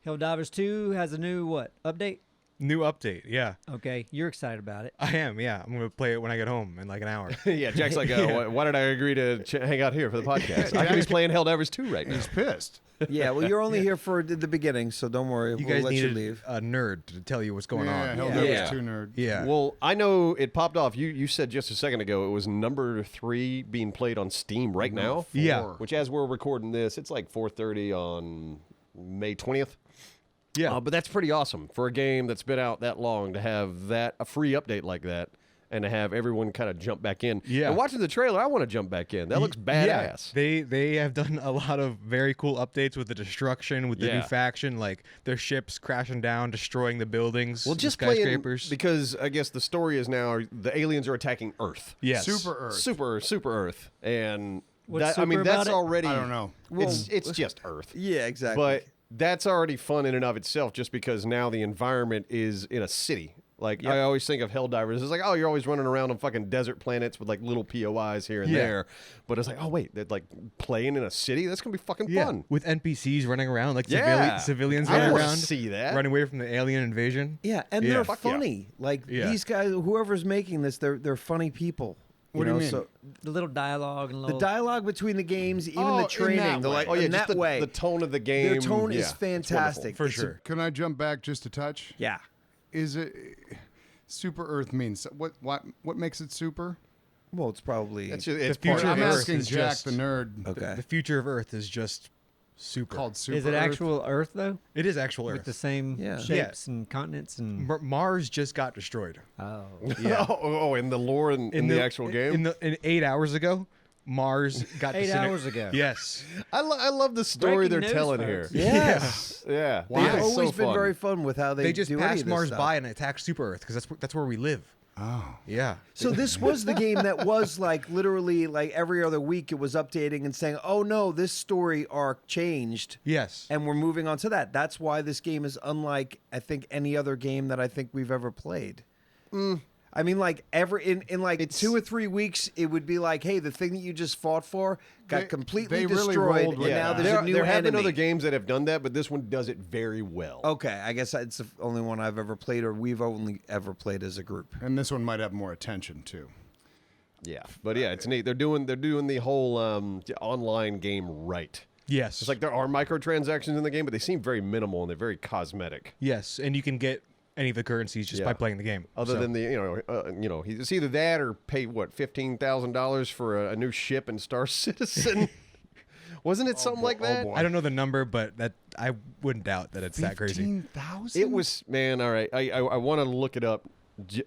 Helldivers 2 has a new what? Update? New update, yeah. Okay, you're excited about it. I am, yeah. I'm going to play it when I get home in like an hour. Yeah, Jack's like, why did I agree to hang out here for the podcast? I could be playing Helldivers 2 right now. He's pissed. Yeah, well, you're only here for the beginning, so don't worry. You we'll guys let needed you leave. a nerd to tell you what's going on. Helldivers Yeah. 2 nerd. Yeah. Well, I know it popped off. You said just a second ago it was number 3 being played on Steam right now. Yeah. Which, as we're recording this, it's like 4:30 on May 20th. Yeah. But that's pretty awesome for a game that's been out that long to have a free update like that and to have everyone kind of jump back in. Yeah. And watching the trailer, I want to jump back in. That looks badass. Yeah. They have done a lot of very cool updates with the destruction, with the new faction, like their ships crashing down, destroying the buildings. Well, just the playing skyscrapers. because I guess the story is now the aliens are attacking Earth. Yes. Super Earth. Super Earth. And What's that, I mean, super that's about it? already I don't know. It's just Earth. Yeah, exactly. But that's already fun in and of itself just because now the environment is in a city. Like, I always think of Helldivers. It's like, oh, you're always running around on fucking desert planets with, like, little POIs here and there. But it's like, oh, wait, they're, like, playing in a city? That's going to be fucking fun. With NPCs running around, like civilians I running wanna around. see that. Running away from the alien invasion. yeah, and Yeah. they're Fuck funny. Like these guys, whoever's making this, they're funny people. What do you mean? So The little dialogue and the little... dialogue between the games, even Oh, the in training, that they're way. like Oh, yeah, in just that way. the tone of the game. Their tone is it's fantastic. For It's a- sure. Can I jump back just a touch? yeah. Is it Super Earth means what makes it super? Well, it's probably That's just, it's The future part I'm of Earth asking is Jack just- the nerd. okay. The future of Earth is just super. Called Super Is it Earth. actual Earth, though? It is actual With Earth. the same Yeah. shapes and continents and... Mars just got destroyed. Oh. Yeah. oh, in the lore in the actual game? In 8 hours ago, Mars got 8 hours ago. Yes. I love the story Breaking they're news, telling folks. here. Yes. Yeah. They've It's always so been fun. very fun with how they They just do any passed of this Mars stuff. by and attacked Super Earth because that's where we live. Oh. Yeah. So this was the game that was like literally like every other week it was updating and saying, "Oh no, this story arc changed." Yes. And we're moving on to that. That's why this game is unlike, I think, any other game that I think we've ever played. I mean, like, in like 2 or 3 weeks, it would be like, hey, the thing that you just fought for got completely they really destroyed, rolled and with now that. there's a new there have been enemy. other games that have done that, but this one does it very well. Okay, I guess it's the only one I've ever played, or we've only ever played as a group. And this one might have more attention too. Yeah, but yeah, it's neat. They're doing the whole online game right. Yes. It's like there are microtransactions in the game, but they seem very minimal and they're very cosmetic. Yes, and you can get any of the currencies just Yeah. by playing the game. Other So- than the it's either that or pay what $15,000 for a new ship in Star Citizen. Wasn't it something like that? boy. I don't know the number, but that I wouldn't doubt that it's that crazy. 15,000? It was, man. All right, I want to look it up.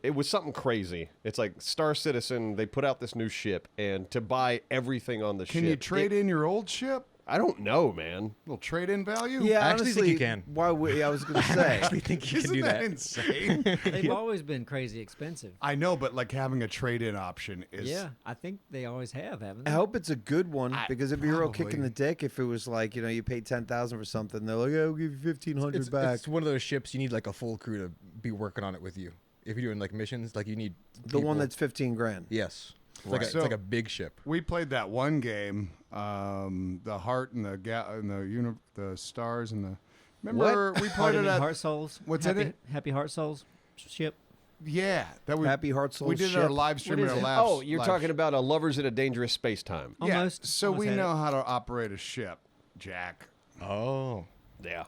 It was something crazy. It's like Star Citizen. They put out this new ship, and to buy everything on the ship. Can you trade in your old ship? I don't know, man. Little trade-in value? Yeah, I actually honestly, think you can. Why would I was going to I say? actually think you Isn't can do that that. insane? They've always been crazy expensive. I know, but like having a trade-in option is... Yeah, I think they always have, haven't I they? hope it's a good one because it'd be a real kick in probably. the dick if it was like you paid 10,000 for something. They're like, "Oh, we'll give you 1,500 back." It's one of those ships you need like a full crew to be working on it with you. If you're doing like missions, like you need The one people. that's 15 grand. yes, it's, Right. it's So- like a big ship. We played that one game, the heart and the stars and the... Remember we played Heart it and at... Heart Souls. What's Happy, in it? Happy Heart Souls ship. Yeah. That we, Happy Heart Souls We did ship. our live stream What at is our it? live... Oh, you're live talking about a Lovers in a Dangerous Space Time. Yeah, Almost. so Almost we had know it. how to operate a ship, Jack. Oh, Yeah.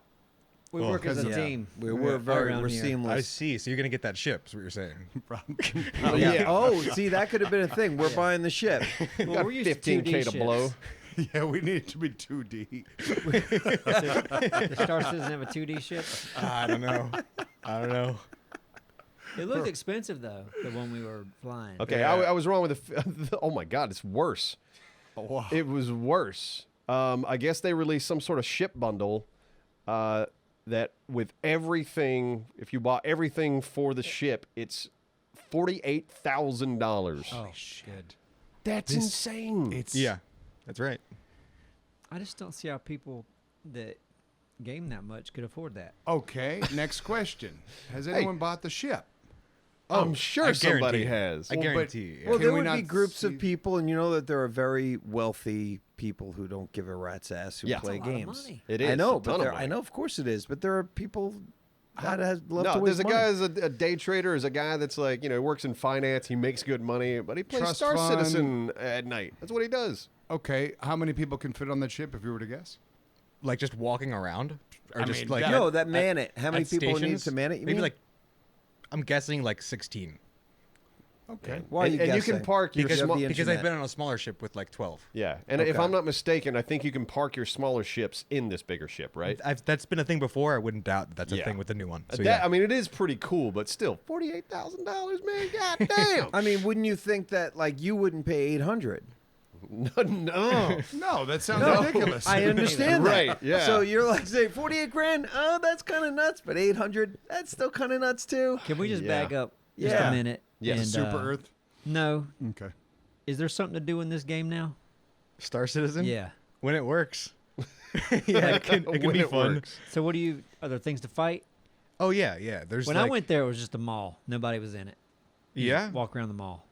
We work as a Yeah. team. We're very around we're here. I seamless. see. So you're gonna get that ship. Is what you're saying? Oh, yeah. Oh, see, that could have been a thing. We're buying the ship. Well, we're used to 15K 2D to ships. blow. Yeah, we need it to be 2D. The Star Citizen have a 2D ship. I don't know. I don't know. It looked expensive though. The one we were flying. Okay, Yeah. I was wrong with oh my God, it's worse. Wow. It was worse. I guess they released some sort of ship bundle that with everything, if you bought everything for the ship, it's $48,000. Oh shit! That's insane. It's Yeah, that's right. I just don't see how people that game that much could afford that. Okay, next question. Has anyone bought the ship? I'm sure I somebody guarantee. has. I Well, but- guarantee. Yeah. Well, Can there we would be not groups see- of people, and you know that there are very wealthy people who don't give a rat's ass who Yeah. play That's a lot of games. money. It is. I know, a ton but of there, money. I know, of course it is, but there are people that love to No, waste there's a money. guy who's a day trader. Is a guy that's like, works in finance. He makes good money, but he plays Trust Star fund. Citizen at night. That's what he does. Okay, how many people can fit on that ship if you were to guess? Like just walking around, or I just mean, like that- No, that man it. How many at people need stations? to man it? You Maybe mean? like, I'm guessing like 16. Okay. Why are you and you guessing? can park your Because, You have the because I've internet. been on a smaller ship with like 12. Yeah, and if Okay. I'm not mistaken, I think you can park your smaller ships in this bigger ship, right? That's been a thing before. I wouldn't doubt that that's Yeah. a thing with the new one. So That, yeah. I mean, it is pretty cool, but still, $48,000, man. God damn. I mean, wouldn't you think that like you wouldn't pay 800? no. No, that sounds No, ridiculous. I understand that. Right, yeah. So you're like, say 48 grand? Oh, that's kind of nuts. But 800, that's still kind of nuts too. Can we just Yeah. back up just Yeah. a minute? Yes. and, Super Earth. No. Okay. Is there something to do in this game now? Star Citizen. Yeah. When it works. Yeah, it can When be it fun. works. So are there things to fight? Oh yeah, yeah. There's When like, I went there, it was just a mall. Nobody was in it. You Yeah. just walk around the mall.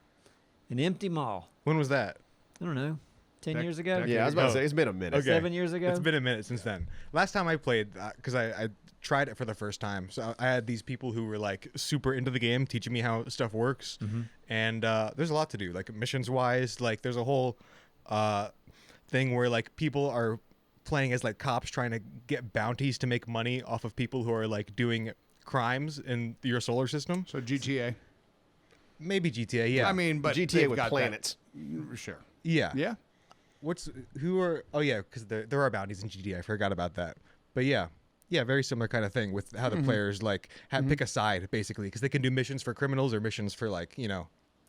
An empty mall. When was that? I don't know. 10 Dec- years ago? decade Yeah, I was about to Oh. say, it's been a minute. Okay. 7 years ago? It's been a minute since then. Last time I played, because I tried it for the first time, so I had these people who were like super into the game, teaching me how stuff works, and there's a lot to do, like missions wise. Like there's a whole thing where like people are playing as like cops trying to get bounties to make money off of people who are like doing crimes in your solar system. So GTA. Maybe GTA, yeah. I mean, but GTA they've with got planets. That. Sure. yeah. Yeah. Who are? Oh yeah, because there are bounties in GTA. I forgot about that. But yeah, very similar kind of thing with how the players like pick a side basically, because they can do missions for criminals or missions for like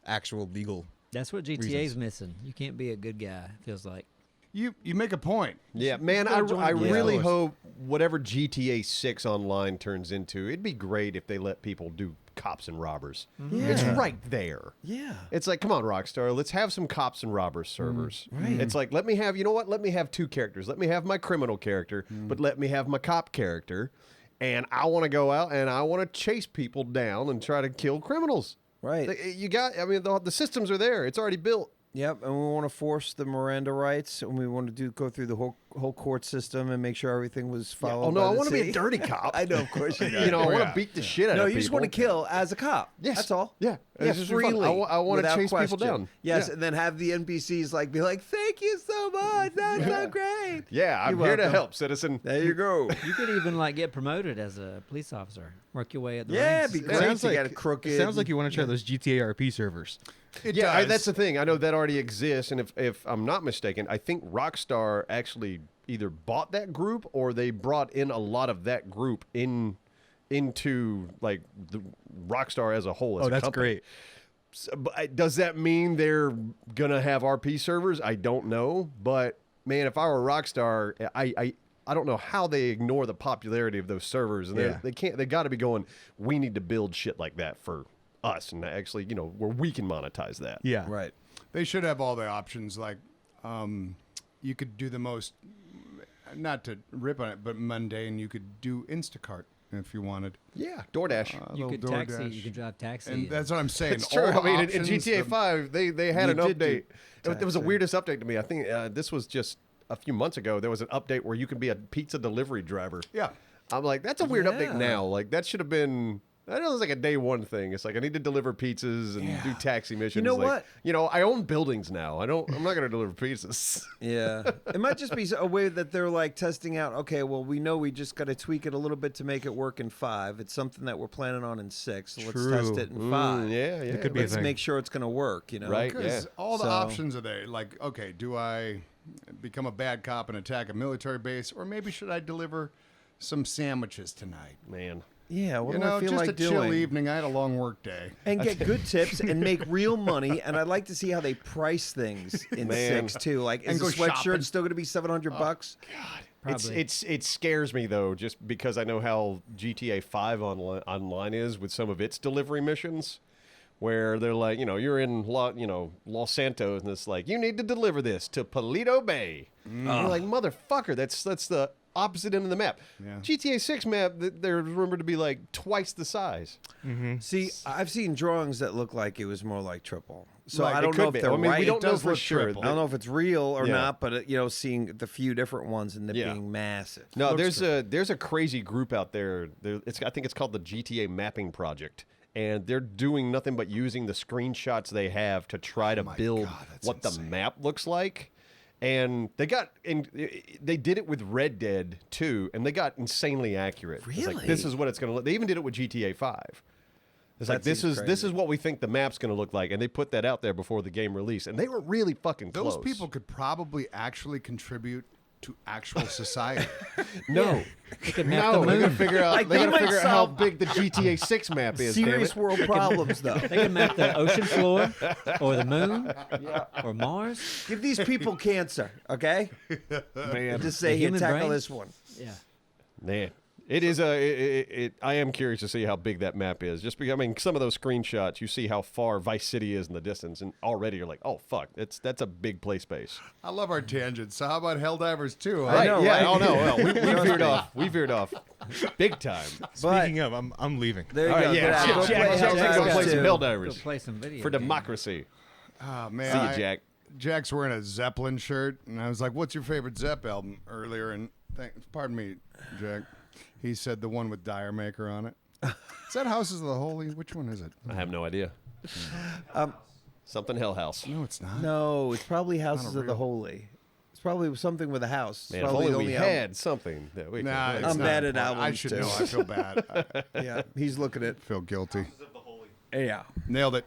actual legal. That's what GTA's reasons. missing. You can't be a good guy, it feels like. You make a point. Yeah, man, gotta join I the really force. hope whatever GTA 6 online turns into, it'd be great if they let people do cops and robbers. Yeah. It's right there. Yeah. It's like, come on, Rockstar, let's have some cops and robbers servers. right. It's like, let me have, you know what? Let me have two characters. Let me have my criminal character, but let me have my cop character. And I want to go out and I want to chase people down and try to kill criminals. Right. You got, I mean, the systems are there. It's already built. Yep, and we want to force the Miranda rights, and we want to go through the whole court system and make sure everything was followed. Oh, no, by I the want to be a city. dirty cop. I know, of course you do. You know, I want to Yeah. beat the shit out No, of you people. just want to kill as a cop. Yes. That's all. Yeah. Yeah, It's just fun. freely. I want to without chase question. people down. Yes, Yeah. and then have the NPCs like be like, "Thank you so much. That's so great." Yeah, I'm You're here to welcome. help, citizen. There you go. You could even like get promoted as a police officer, work your way up the Yeah, ranks. it'd be great to get a crooked. Sounds like you want to try those GTA RP servers. It Yeah, does. that's the thing. I know that already exists, and if I'm not mistaken, I think Rockstar actually either bought that group or they brought in a lot of that group into like the Rockstar as a whole. As Oh, a that's company. great. So, but does that mean they're gonna have RP servers? I don't know, but man, if I were Rockstar, I don't know how they ignore the popularity of those servers, and Yeah. they can't. They got to be going. We need to build shit like that for us, and actually, where we can monetize that. Yeah. right. They should have all the options. Like, you could do the most, not to rip on it, but mundane. You could do Instacart if you wanted. Yeah, DoorDash. You Little could taxi. DoorDash. You could drive taxi. And that's what I'm saying. It's true. All I mean, the in options, GTA the- 5, they had You an did do update. It was the taxi. weirdest update to me. I think this was just a few months ago. There was an update where you could be a pizza delivery driver. Yeah. I'm like, that's a weird Yeah. update now. Like, that should have been. I know it was like a day one thing. It's like I need to deliver pizzas and do taxi missions. know like, what? I own buildings now. I'm not going to deliver pizzas. Yeah, it might just be a way that they're like testing out. Okay, well, we know we just got to tweak it a little bit to make it work in 5. It's something that we're planning on in 6. So let's test True. it in 5. Yeah, yeah. It could be a Let's thing. make sure it's going to work. Right. Because all the So- options are there. Like, okay, do I become a bad cop and attack a military base, or maybe should I deliver some sandwiches tonight? Man. Yeah, what You do I know, feel just like a chill doing? evening. I had a long work day. And get good tips and make real money. And I'd like to see how they price things in Man. 6 too. Like, And is go a sweatshirt shopping. still going to be $700? Probably. It scares me though, just because I know how GTA 5 online is with some of its delivery missions, where they're like, you're in Los Santos, and it's like, you need to deliver this to Paleto Bay. And you're like, motherfucker, that's the opposite end of the map. Yeah. GTA 6 map, they're rumored to be like twice the size. See, I've seen drawings that look like it was more like triple. So Like, I it don't know could if be. they're I mean, right. we don't It know does for look sure. triple. I don't know if it's real or Yeah. not, but seeing the few different ones and it Yeah. being massive. No, there's a crazy group out there. I think it's called the GTA Mapping Project, and they're doing nothing but using the screenshots they have to try to build God, that's what the insane. map looks like. And they did it with Red Dead too, and they got insanely accurate. It's like, Really? this is what it's going to look. They even did it with GTA 5. It's like That seems this crazy. is what we think the map's going to look like, and they put that out there before the game release, and they were really fucking Those close. people could probably actually contribute to actual society. no, You could map no, the they moon. gotta figure out. Like, They they gotta might figure out how solve big the GTA 6 map is. Damn Serious it. world problems, though. They can map the ocean floor, or the moon, or Mars. Give these people cancer, okay? Man, Just say The here, human tackle brain? this one. Yeah. man. It is I am curious to see how big that map is. Just because, I mean, some of those screenshots, you see how far Vice City is in the distance, and already you're like, oh fuck, that's a big play space. I love our tangents. So how about Helldivers 2? Huh? I know, yeah. right? Oh no, well, we veered off. We veered off, big time. Speaking of, I'm leaving. There you All go. right, yeah, Get out. Go Jack, play Jack's gonna Helldivers play some 2. Go Helldivers play some video for games. democracy. Oh, man. See you, Jack. Jack's wearing a Zeppelin shirt, and I was like, what's your favorite Zepp album earlier? And pardon me, Jack. He said the one with Dire Maker on it. Is that Houses of the Holy? Which one is it? I have no idea. Something Hell House. No, it's not. No, it's probably Houses of the real- Holy. It's probably something with a house. It's Man, if probably only the we only album. had something that we could. Nah, it's I'm not bad at important. I albums, should too. know. I feel bad. I Yeah, he's looking at. feel guilty. Yeah, Nailed it.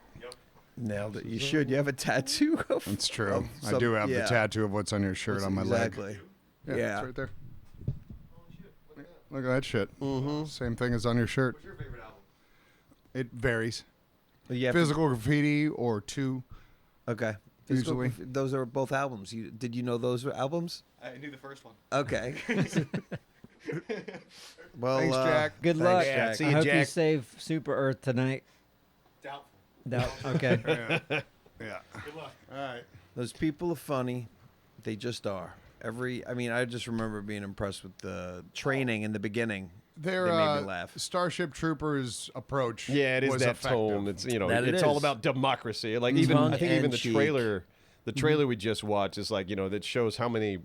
nailed it. You should. You have a tattoo of. It's true. of I do have yeah. the tattoo of what's on your shirt on my leg. Exactly. Yeah, Yeah. it's right there. Look at that shit. Same thing as on your shirt. What's your favorite album? It varies. You have Physical Graffiti or 2. To, okay. Usually. Those are both albums. Did you know those were albums? I knew the first one. Okay. Well, Thanks, Jack. Good thanks, luck. Jack. See I you, hope you Jack. save Super Earth tonight. Doubtful. Okay. Yeah. Good luck. All right. Those people are funny. They just are. I just remember being impressed with the training in the beginning. Their They made me laugh. Starship Troopers approach. Yeah, it is was that effective. tone. It's That it it's all is. about democracy. Like Tongue I think even and the cheek. trailer, we just watched is like that shows how many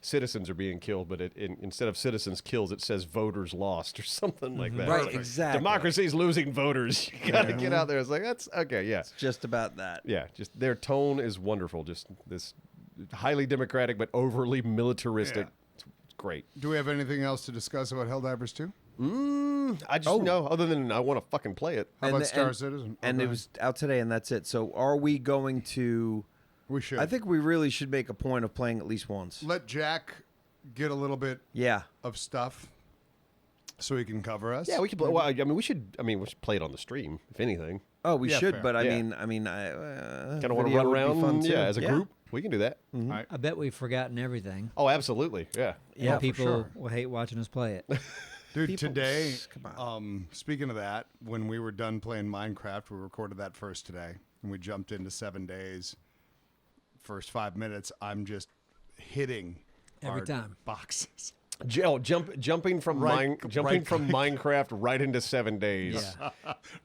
citizens are being killed, but instead of citizens kills, it says voters lost or something like that. Right, It's like, exactly. Democracy's losing voters. You gotta get out there. It's like that's okay. Yeah, Just about that. yeah. Just their tone is wonderful. Just this highly democratic but overly militaristic. Yeah. It's great. Do we have anything else to discuss about Helldivers 2? I just know other than I want to fucking play it. How And about the- Star and- Citizen? And Okay. it was out today, and that's it. So, are we going to? We should. I think we really should make a point of playing at least once. Let Jack get a little bit Yeah. of stuff so he can cover us. Yeah, we could play. Well, I mean, we should play it on the stream, if anything. Oh, we Yeah, should, fair. but I Yeah. mean, Kind of want to video run would be around, fun, too. as a group. We can do that. All right. I bet we've forgotten everything. Oh, absolutely. Yeah. Yeah, And for people sure. will hate watching us play it. Dude, People- today, come speaking of that, when we were done playing Minecraft, we recorded that first today, and we jumped into 7 days. First 5 minutes, I'm just hitting Every our time. boxes. Jumping from Right- right from Minecraft right into 7 days. Yeah.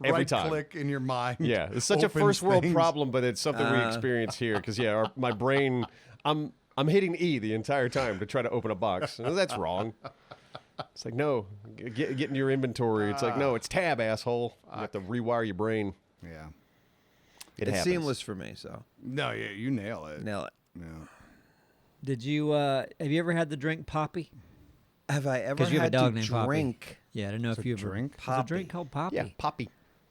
Every right time. click in your mind. Yeah, it's such a opens first world things. problem, but it's something we experience here because my brain, I'm hitting E the entire time to try to open a box. That's wrong. It's like no, get into your inventory. It's like no, it's tab, asshole. You have to rewire your brain. Yeah. It It's happens. seamless for me, so No, yeah, you nail it. nail it. Yeah. Did you? Have you ever had the drink Poppy? Have I ever 'Cause you have a had dog to named Poppy. drink? Yeah, I don't know if you ever. drink? It's a drink Poppy. called Poppy. Yeah, Poppy.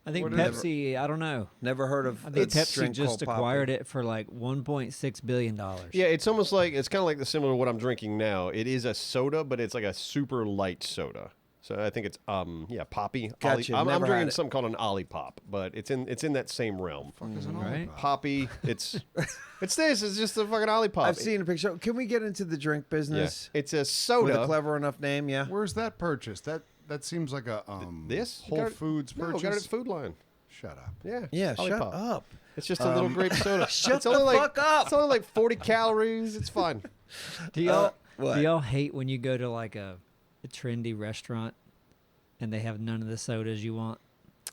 I think What is it? Pepsi. I don't know. Never heard of. I think a Pepsi drink just called Poppy. acquired it for like $1.6 billion. Yeah, it's almost like it's kind of like the similar to what I'm drinking now. It is a soda, but it's like a super light soda. So I think it's Poppy. Gotcha, I'm never had drinking it. something called an Olipop, but it's in that same realm. Right? Poppy, it's this. It's just a fucking Olipop. I've seen a picture. Can we get into the drink Yeah. business It's a with soda. a clever enough name? Yeah. Where's that purchased? That seems like a This Whole Got it- Foods No, purchase. got it at Food Line. Shut up. Yeah. Yeah. Shut Olipop. up. It's just a little grape soda. Shut it's only the like, fuck up. It's only like 40 calories. It's fine. Do y'all What? Do y'all hate when you go to like a trendy restaurant and they have none of the sodas you want?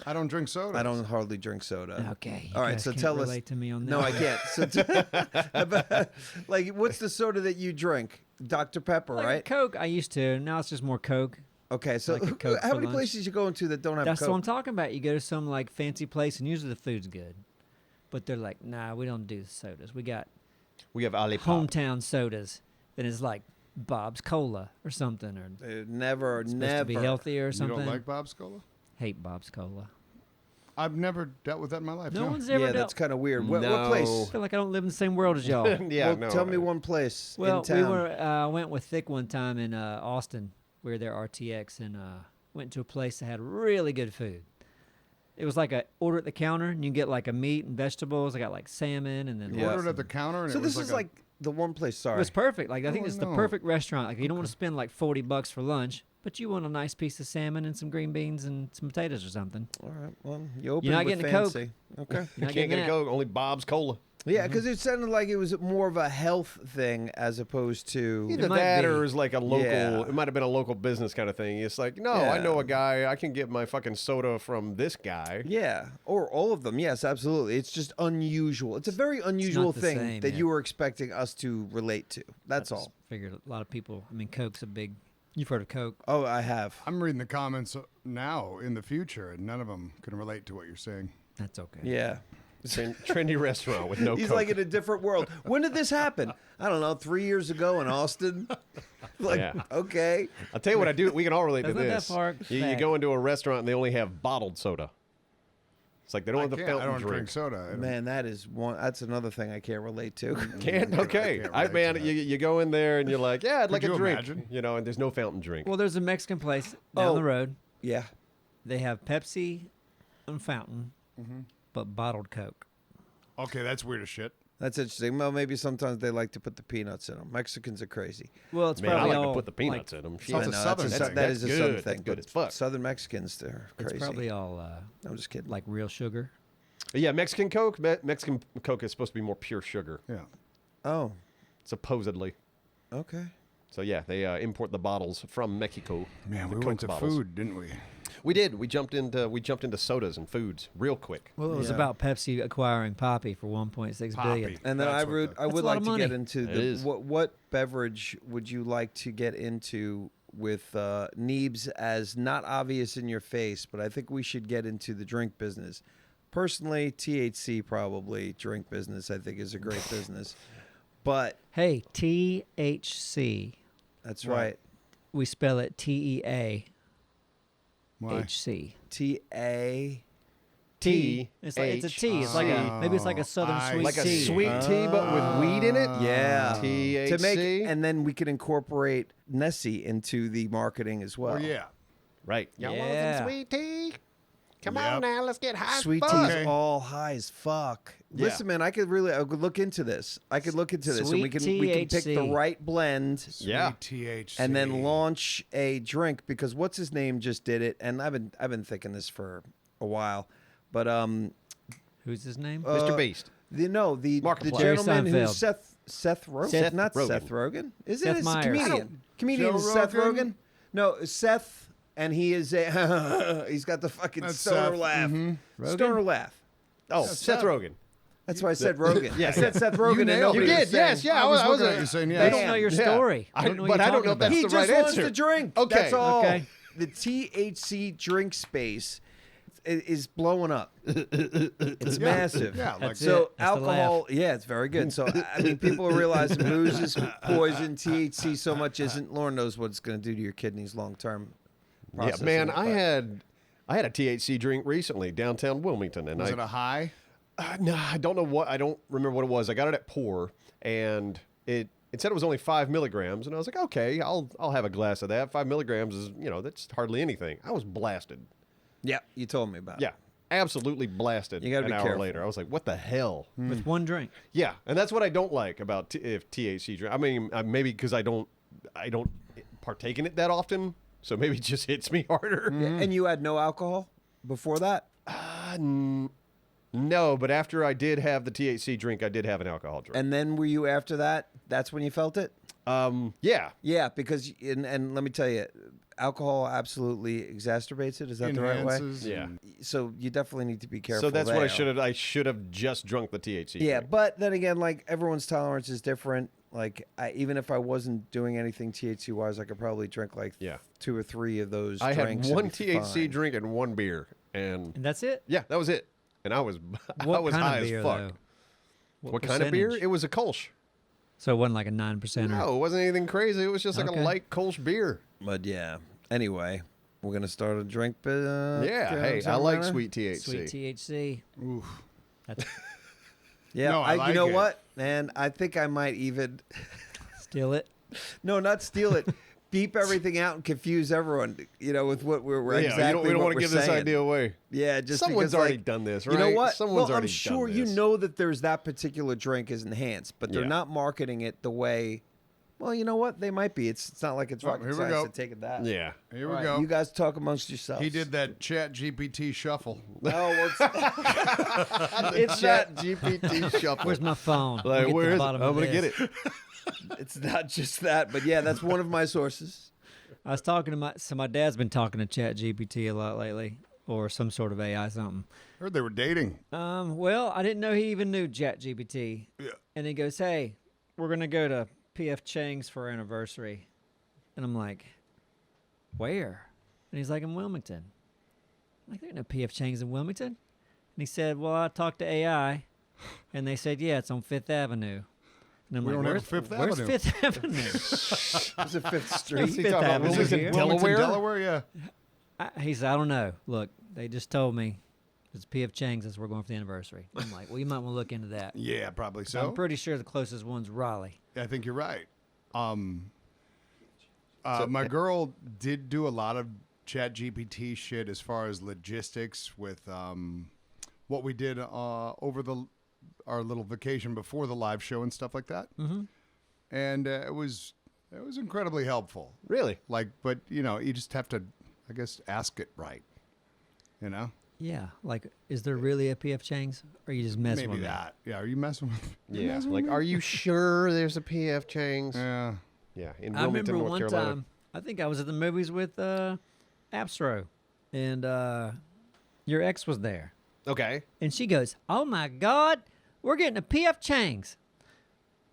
I don't drink soda. I don't hardly drink soda. Okay. All right, guys so can't tell us. relate to me on that. No, I can't. So, like, what's the soda that you drink? Dr. Pepper, Like right? Coke, I used to. Now it's just more Coke. Okay, so like a Coke how for many lunch. places you going to that don't have That's Coke? what I'm talking about. You go to some like fancy place and usually the food's good, but they're like, nah, we don't do sodas. We got We have Ali hometown sodas. Then it's like Bob's Cola or something, or Never, it's supposed never. to be healthier or You something. don't like Bob's Cola? Hate Bob's Cola. I've never dealt with that in my life. No No. one's ever Yeah, dealt. that's kind of weird. What No. place? I feel like I don't live in the same world as y'all. Yeah, Well, no. tell me one place Well, in town. we were went with Thick one time in Austin. We were there RTX and went to a place that had really good food. It was like a order at the counter and you get like a meat and vegetables. I got like salmon and then You Yeah. ordered at the counter, and So it was this is a- like the one place. it Sorry. was perfect. Like I think Oh, it's the no. perfect restaurant. Like you don't want to spend like $40 for lunch, but you want a nice piece of salmon and some green beans and some potatoes or something. All right. Well, you open not with getting a Coke. fancy. Okay. You're You not can't getting get a that. Coke. Only Bob's Cola. Yeah, because it sounded like it was more of a health thing as opposed to. Either might that be. or it's like a local. Yeah. It might have been a local business kind of thing. It's like, no, I know Yeah. a guy. I can get my fucking soda from this guy. Yeah, or all of them. Yes, absolutely. It's just unusual. It's a very unusual the thing same, that yeah. you were expecting us to relate to. That's I just all. Figured a lot of people. I mean, Coke's a big. You've heard of Coke. Oh, I have. I'm reading the comments now in the future, and none of them can relate to what you're saying. That's okay. Yeah. Trendy restaurant with no He's Coke. like in a different world. When did this happen? I don't know. 3 years ago in Austin. Like, Yeah. okay. I'll tell you what I do. We can all relate to That's not that this. far You back. go into a restaurant and they only have bottled soda. It's like they don't I have the can't. fountain I don't drink drink. soda. I don't- Man, that is one. That's another thing I can't relate to. Can't? Okay. can't I relate man, to that. you go in there and you're like, yeah, I'd like Could a you drink. imagine? You know, and there's no fountain drink. Well, there's a Mexican place down Oh. the road. Yeah. They have Pepsi and fountain, but bottled Coke. Okay, that's weird as shit. That's interesting. Well, maybe sometimes they like to put the peanuts in them. Mexicans are crazy. Well, it's Man, I probably like all to put the peanuts like, in them. So it's a southern thing. that is a southern good. thing. That's good but as fuck. Southern Mexicans, they're crazy. It's probably all I'm just kidding. like real sugar. Yeah, Mexican Coke. Mexican Coke is supposed to be more pure sugar, Yeah. Oh, supposedly. okay. So yeah, they import the bottles from Mexico. Man, the we Coke went to bottles. food, didn't we? We did. We jumped into sodas and foods real quick. Well, it was Yeah. about Pepsi acquiring Poppy for 1.6 billion. Poppy. And then That's I what would the- I That's would a lot like of to money. get into It is. what beverage would you like to get into with Neebs as not obvious in your face, but I think we should get into the drink business. Personally, THC probably drink business I think is a great business. But Hey, THC. that's What? right. We spell it TEAHC. Why? T-A T. It's like it's a tea. It's like a maybe it's like a southern I sweet Like a tea. sweet tea, but with weed in it. Yeah. THC. To make and then we could incorporate Nessie into the marketing as well. Oh, yeah. Right. Y'all want Yeah. some sweet tea? Come Yep. on now, let's get high. as Sweet fuck. tea's Okay. all high as fuck. Yeah. Listen, man, I could look into this. I could look into this, and we Sweet can pick the THC. right blend, Sweet Yeah. THC. and then launch a drink. Because what's his name just did it, and I've been thinking this for a while, but Who's his name? Mr. Beast. the Markiplier. gentleman Jerry who's Seth Rogen, Seth not Rogen. Seth Rogen, is Seth it? It's a Meyers. comedian Joe Seth Rogan? Rogen. No, Seth, and he is a he's got the fucking That's stoner Seth. laugh, Mm-hmm. stoner laugh. Oh, Seth. Seth Rogen. That's why I said Rogan. Yeah, I said Seth Rogen, and nailed nobody You it. was did, yes, saying- yeah. I was I was looking at you saying I yes. don't know your Yeah. story. I I- don't know what but you're I don't talking know if that's He the just right launched answer. a drink. Okay. That's all. Okay. The THC drink space is blowing up. It's massive. Yeah, like That's So it. That's the alcohol, yeah, it's very good. So I mean, people are realizing booze is poison. THC so much isn't. Lord knows what it's going to do to your kidneys long term. Yeah, man, I had a THC drink recently downtown Wilmington, and Was it a high? no, I don't know what. I don't remember what it was. I got it at Pour, and it said it was only 5 milligrams, and I was like, okay, I'll have a glass of that. 5 milligrams is that's hardly anything. I was blasted. Yeah, you told me about it. Yeah, absolutely blasted. You gotta an be hour careful. later, I was like, what the hell? With one drink. Yeah, and that's what I don't like about if THC drink. I mean, maybe because I don't partake in it that often, so maybe it just hits me harder. And you had no alcohol before that? No, but after I did have the THC drink, I did have an alcohol drink. And then were you after that That's when you felt it. Yeah. Yeah, because and let me tell you, alcohol absolutely exacerbates it. Is that the right way? Enhances Yeah. and- So you definitely need to be careful. So that's what I there. should have. I should have just drunk the THC. Yeah, drink. but then again, like everyone's tolerance is different. Like even if I wasn't doing anything THC wise, I could probably drink like 2 or 3 of those. I had drinks one and be THC fine. drink and 1 beer, and And that's it. yeah, that was it. And I was What I was kind high of beer, as fuck. though? What kind of beer? percentage? It was a Kolsch. So it wasn't like a 9%. No, it wasn't anything crazy. It was just like Okay. a light Kolsch beer. But yeah. Anyway, we're gonna start a drink. Yeah, hey, I like sweet THC. Sweet THC. Oof. That's Yeah, No, I you like know it. what, man? I think I might even still it. no, not steal it. Beep everything out and confuse everyone. You know, with what we're Yeah, exactly we don't what want to we're give this saying. idea away. Yeah, just Someone's because, already like, done this, You know right? what? Someone's well, already I'm sure done you this. know that there's that particular drink is enhanced, but they're Yeah. not marketing it the way. Well, you know what? They might be. It's not like it's Oh, rocket here we science go. to take it that. Yeah. Here All we right, go. You guys talk amongst yourselves. He did that Chat GPT shuffle. No, well, It's that GPT shuffle. Where's my phone? Like, Get to where the is it? bottom I'm of gonna get this. it. it's not just that, but yeah, that's one of my sources. I was talking to my dad's been talking to Chat GPT a lot lately, or some sort of AI something. Heard they were dating. Well, I didn't know he even knew Chat GPT. Yeah. And he goes, "Hey, we're gonna go to PF Chang's for our anniversary," and I'm like, "Where?" And he's like, "In Wilmington." I'm like, "There ain't no PF Chang's in Wilmington." And he said, "Well, I talked to AI, and they said, yeah, it's on Fifth Avenue." And I'm We like, don't have "Where's Fifth where's Avenue." Fifth Avenue?" It's a Fifth Fifth Street. Avenue about is Wilmington, here. Delaware? Delaware, yeah. He said, "I don't know. Look, they just told me it's PF Chang's as we're going for the anniversary." I'm like, "Well, you might want to look into that." Yeah, probably So so. I'm pretty sure the closest one's Raleigh. I think you're right. My girl did do a lot of Chat GPT shit as far as logistics with what we did over our little vacation before the live show and stuff like that. Mm-hmm. And it was incredibly helpful. Really? Like, but you just have to, I guess, ask it right. You know, Yeah, like, is there really a PF Chang's, or are you just messing maybe with me? that. Yeah, are you messing with? Yeah. Like, are you sure there's a PF Chang's? Yeah. Yeah. In I Wilmington, remember North one Carolina. time, I think I was at the movies with Abstro, and your ex was there, Okay. and she goes, "Oh my God, we're getting a PF Chang's,"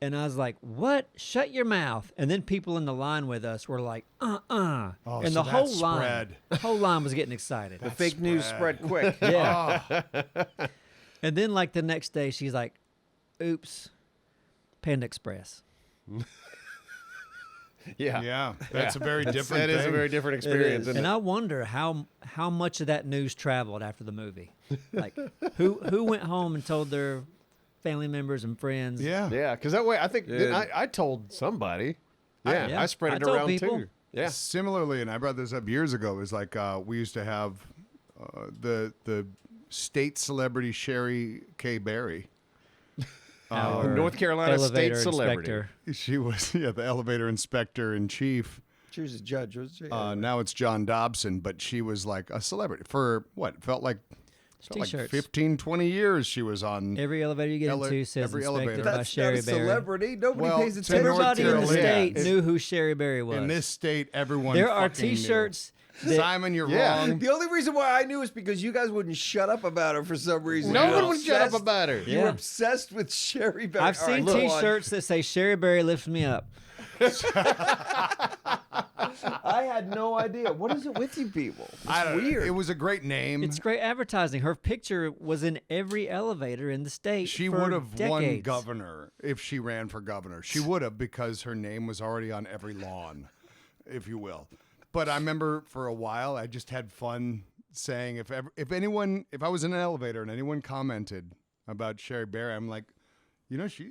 and I was like, "What? Shut your mouth!" And then people in the line with us were like, Oh, and so the whole that line, the whole line was getting excited. The fake news spread quick. Yeah. Oh, And then, like, the next day, she's like, "Oops, Panda Express." Yeah. yeah, that's a very different. That is a thing. very different experience. is. Isn't And it? I wonder how much of that news traveled after the movie. Like, who went home and told their family members and friends? Yeah. Yeah, because that way I think Dude. I told somebody. Yeah, Yeah, I spread I it told around people. too. Yeah. Similarly, and I brought this up years ago. It was like we used to have the state celebrity Sherry K. Berry. Our North Carolina elevator state celebrity. inspector. She was the elevator inspector in chief. She was a judge. Was she? Now it's John Dobson, but she was like a celebrity for what felt like T-shirts. 15, 20 years. She was on. Every elevator you get Ele- into says every inspected elevator. by That's Sherry not a Berry. celebrity. Nobody Well, pays to attention. Everybody in the North Carolina. state knew who Sherry Berry was. In this state, everyone. there are fucking knew. T-shirts. that- Simon, you're Yeah. wrong. The only reason why I knew is because you guys wouldn't shut up about her for some reason. No You one were would shut up obsessed- about her. You were Yeah. obsessed with Sherry Berry. I've All right, seen go on. T-shirts that say Sherry Berry lifts me up. I had no idea. What is it with you people? It's I don't know. weird. It was a great name. It's great advertising. Her picture was in every elevator in the state. She for would have won decades. governor if she ran for governor. She would have because her name was already on every lawn, if you will. But I remember for a while I just had fun saying if I was in an elevator and anyone commented about Sherry Berry, I'm like,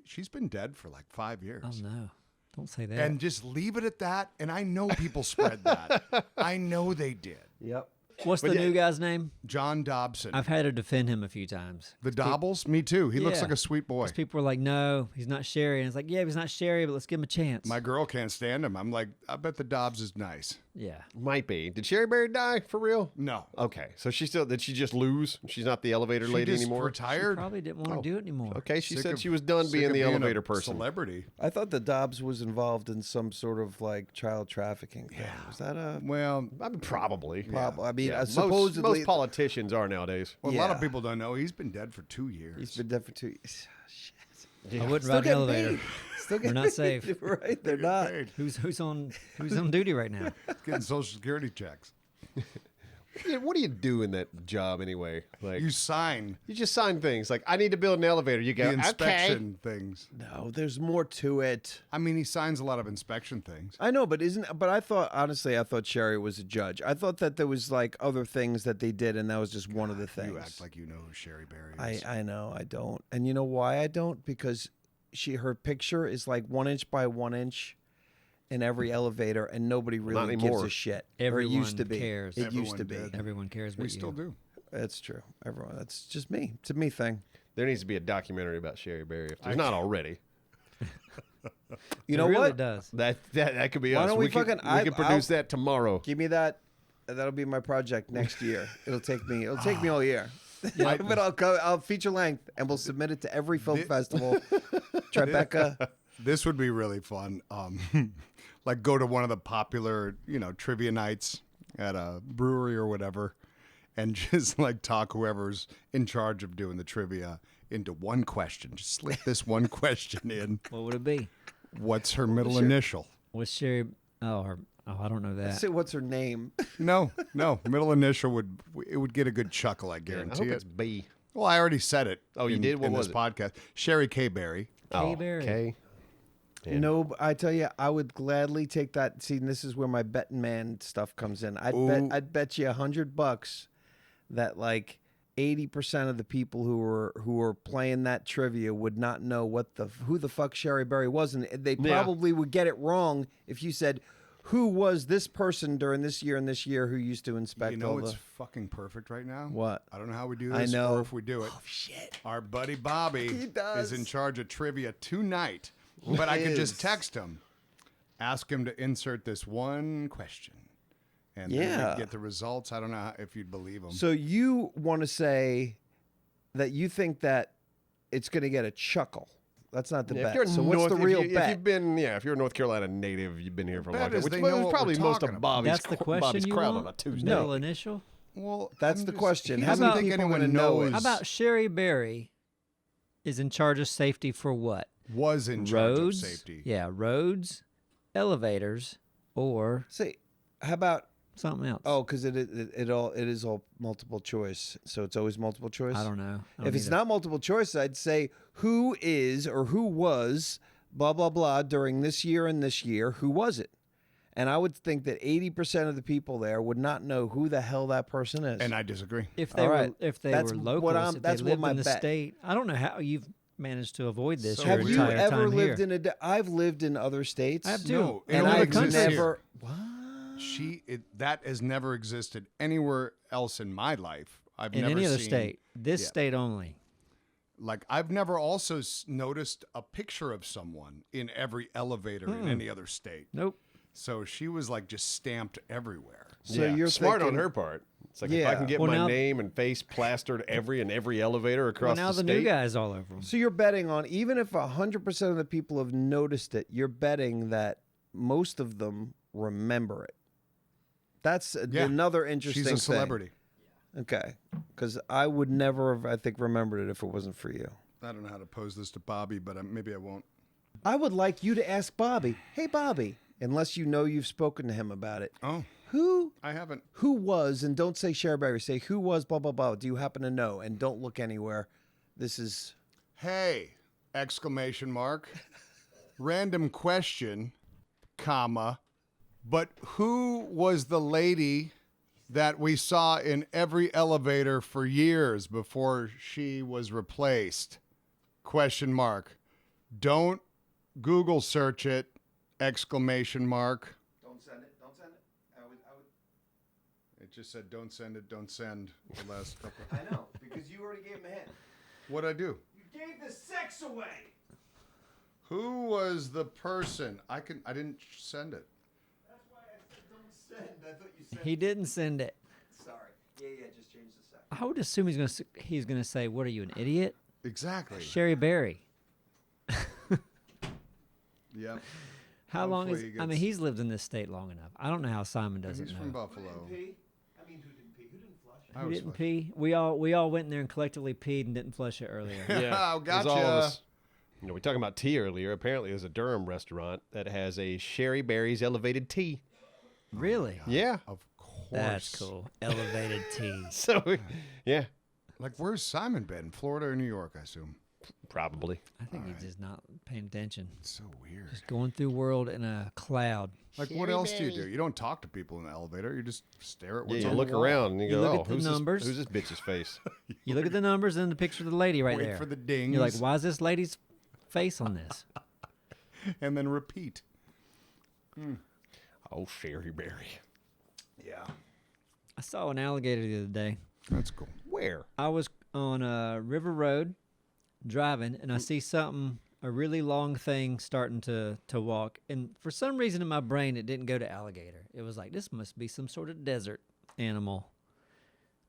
she's been dead for like 5 years. Oh no! Don't say that. And just leave it at that. And I know people spread that. I know they did. Yep. What's the new guy's name? John Dobson. I've had to defend him a few times. The Dobbles? Me too. He looks Yeah. like a sweet boy. 'Cause people were like, "No, he's not Sherry," and it's like, "Yeah, he's not Sherry, but let's give him a chance." My girl can't stand him. I'm like, I bet the Dobbs is nice. Yeah. Might be. Did Sherry Berry die for real? No. Okay, so did she just lose? She's not the elevator She lady just anymore? retired. Probably didn't want to do it anymore. Okay, she Sick said of- she was done sick being of the a elevator person. Celebrity. I thought the Dobbs was involved in some sort of like child trafficking thing. Was that a Well, I mean, probably. problem? I mean, Yeah, supposedly most politicians are nowadays. a lot of Yeah. people don't know he's been dead for 2 years. he's been dead for 2 years. Shit. I wouldn't Still ride an getting elevator. paid. Still We're getting not paid. safe. Right? They're not. Paid. Who's on duty right now? Getting Social Security checks. Yeah, what do you do in that job anyway? Like You sign you just sign things. Like I need to build an elevator. You go the okay. inspection things. No, there's more to it. I mean, he signs a lot of inspection things. I know, but I thought honestly, I thought Sherry was a judge. I thought that there was like other things that they did, and that was just one of the things. You act like you know who Sherry Berry is. I know I don't, and you know why I don't? Because her picture is like 1 inch by 1 inch in every elevator, and nobody not really gives anymore. a shit. Everyone or it used to be. cares. It Everyone used to be. did. Everyone cares, but We you. still do. That's true. Everyone. That's just me. It's a me thing. There needs to be a documentary about Sherry Berry if there's not already. You It know really what? does. That could be Why us. don't we fucking- we can produce I'll- that tomorrow. Give me that. That'll be my project next year. It'll take me all year. But I'll feature length, and we'll submit it to every film festival. Tribeca. This would be really fun. Like go to one of the popular, trivia nights at a brewery or whatever, and just like talk whoever's in charge of doing the trivia into one question. Just slip this one question in. What would it be? What's her middle initial? What's Sherry? I don't know that. Say what's her name? No, middle initial would get a good chuckle. I I guarantee hope it. it's B. Well, I already said it. Oh, you did? What in was this it? podcast? Sherry K. Berry. Kay Berry. Okay. Yeah. No, but I tell you, I would gladly take that. See, this is where my betting man stuff comes in. I'd bet you $100 that like 80% of the people who were playing that trivia would not know who the fuck Sherry Berry was, and they probably would get it wrong if you said, who was this person during this year and this year who used to inspect You know all what's the... fucking perfect right now? What? I don't know how we do I this know. or if we do it. Oh, shit. Our buddy Bobby He does. is in charge of trivia tonight. But I could just text him, ask him to insert this one question. And then Yeah. we'd get the results. I don't know if you'd believe him. So you want to say that you think that it's going to get a chuckle. That's not the Yeah, bet. So what's the real bet? If you're a North Carolina native, you've been here for a bet long time, is which they know was what probably we're most talking of about. Bobby's, That's the question Bobby's you crowd want? on a Tuesday. Middle initial. Well, That's I'm the just- question. He How doesn't many think people anyone gonna know knows. it? How about Sherry Berry is in charge of safety for what? Was in charge Roads. of safety. Yeah, roads, elevators, or Say, how about... something else. Oh, because it is all multiple choice. So it's always multiple choice? I don't know. I don't If it's either. not multiple choice, I'd say who is or who was blah, blah, blah during this year and this year. Who was it? And I would think that 80% of the people there would not know who the hell that person is. And I disagree. if they All were right. if they That's were what locals, I'm- if that's they what lived my in the bet. state, I don't know how you've managed to avoid this So your have you entire ever time lived here. in I've lived in other states. I have too. No, it And only I've exists never... here. What? That has never existed anywhere else in my life. I've in never any other seen, state. This Yeah. state only. Like I've never also noticed a picture of someone in every elevator in any other state. Nope. So she was like just stamped everywhere. So Yeah. you're smart thinking, on her part. It's like if Yeah. I can get Well, my now- name and face plastered in every elevator Well, across now the the state. new guy's all over them. So you're betting on, even if 100% of the people have noticed it, you're betting that most of them remember it. That's Yeah. another interesting She's a thing. celebrity. Okay. Because I would never have, I think, remembered it if it wasn't for you. I don't know how to pose this to Bobby, but maybe I won't. I would like you to ask Bobby, hey, Bobby, unless you know you've spoken to him about it. Oh, Who I haven't. was, and don't say Sherry Berry, say who was, blah, blah, blah. Do you happen to know? And don't look anywhere. This is... Hey! Exclamation mark. Random question, comma. But who was the lady that we saw in every elevator for years before she was replaced? Question mark. Don't Google search it. Exclamation mark. Don't send it. Don't send it. I would... It just said don't send it, don't send the last couple. I know, because you already gave him a hint. What'd I do? You gave the sex away. Who was the person? I didn't send it. That's why I said don't send He didn't send it. Sorry. Yeah, just change the second. I would assume he's gonna say, "What are you, an idiot?" Exactly. Sherry Berry. Yep. How long is? Hopefully he I mean, gets- he's lived in this state long enough. I don't know how Simon doesn't He's know. from Buffalo. Who didn't pee? Who didn't flush? I Who was didn't flush. pee? We all went in there and collectively peed and didn't flush it earlier. Yeah, Oh, it was all of gotcha. us. You know, we talking about tea earlier. Apparently, there's a Durham restaurant that has a Sherry Berry's elevated tea. Really? Yeah. Of course. That's cool. Elevated tea. So, yeah, Like, where's Simon been? Florida or New York, I assume. probably. I think he's just not paying attention. It's so weird. Just going through world in a cloud. Like, what else do you do? You don't talk to people in the elevator. You just stare at Yeah, what's you on look the wall. around and you You go, look "Oh, at the who's numbers. This, who's this bitch's face?" You look at the numbers and the picture of the lady right Wait there. for the dings. You're like, why is this lady's face on this? And then repeat. Oh, Sherry Berry. Yeah. I saw an alligator the other day. That's cool. Where? I was on River Road driving, and I see a really long thing starting to walk. And for some reason in my brain, it didn't go to alligator. It was like, this must be some sort of desert animal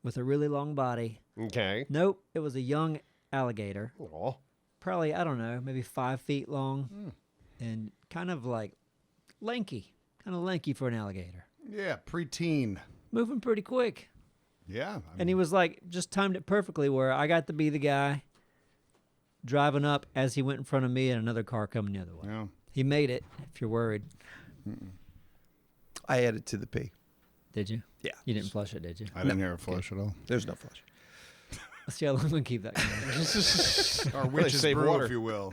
with a really long body. Okay. Nope, it was a young alligator. Oh, Probably, I don't know, maybe 5 feet long and kind of like lanky. Kind of lanky for an alligator. Yeah, preteen. Moving pretty quick. Yeah. And he was like, just timed it perfectly where I got to be the guy driving up as he went in front of me and another car coming the other way. Yeah. He made it, if you're worried. I added to the pee. Did you? Yeah. You didn't flush it, did you? I didn't hear a flush at all. There's no flush. Let's see how long we can keep that going. Or witch's save brew, water. if you will.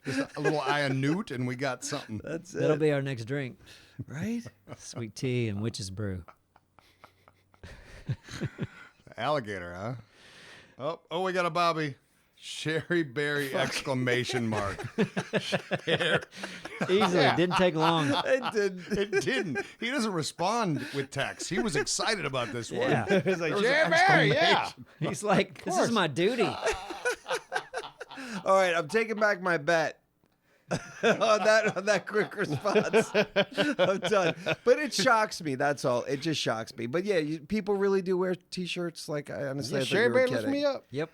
Just a little Ianute, and we got something. That's it. That'll be our next drink. right. Sweet tea and witch's brew. Alligator, huh? Oh, we got a Bobby. Sherry Berry exclamation mark. Easily. Didn't take long. It did. It didn't. He doesn't respond with text. He was excited about this one. Yeah. it's like There was Sherry an Berry. Yeah. exclamation. He's like, this is my duty. All right, I'm taking back my bet. on that quick response. I'm done. But it shocks me. That's all. It just shocks me. But yeah, people really do wear T-shirts. Like I honestly, I thought Sherry you were Berry lifts kidding. me up. Yep.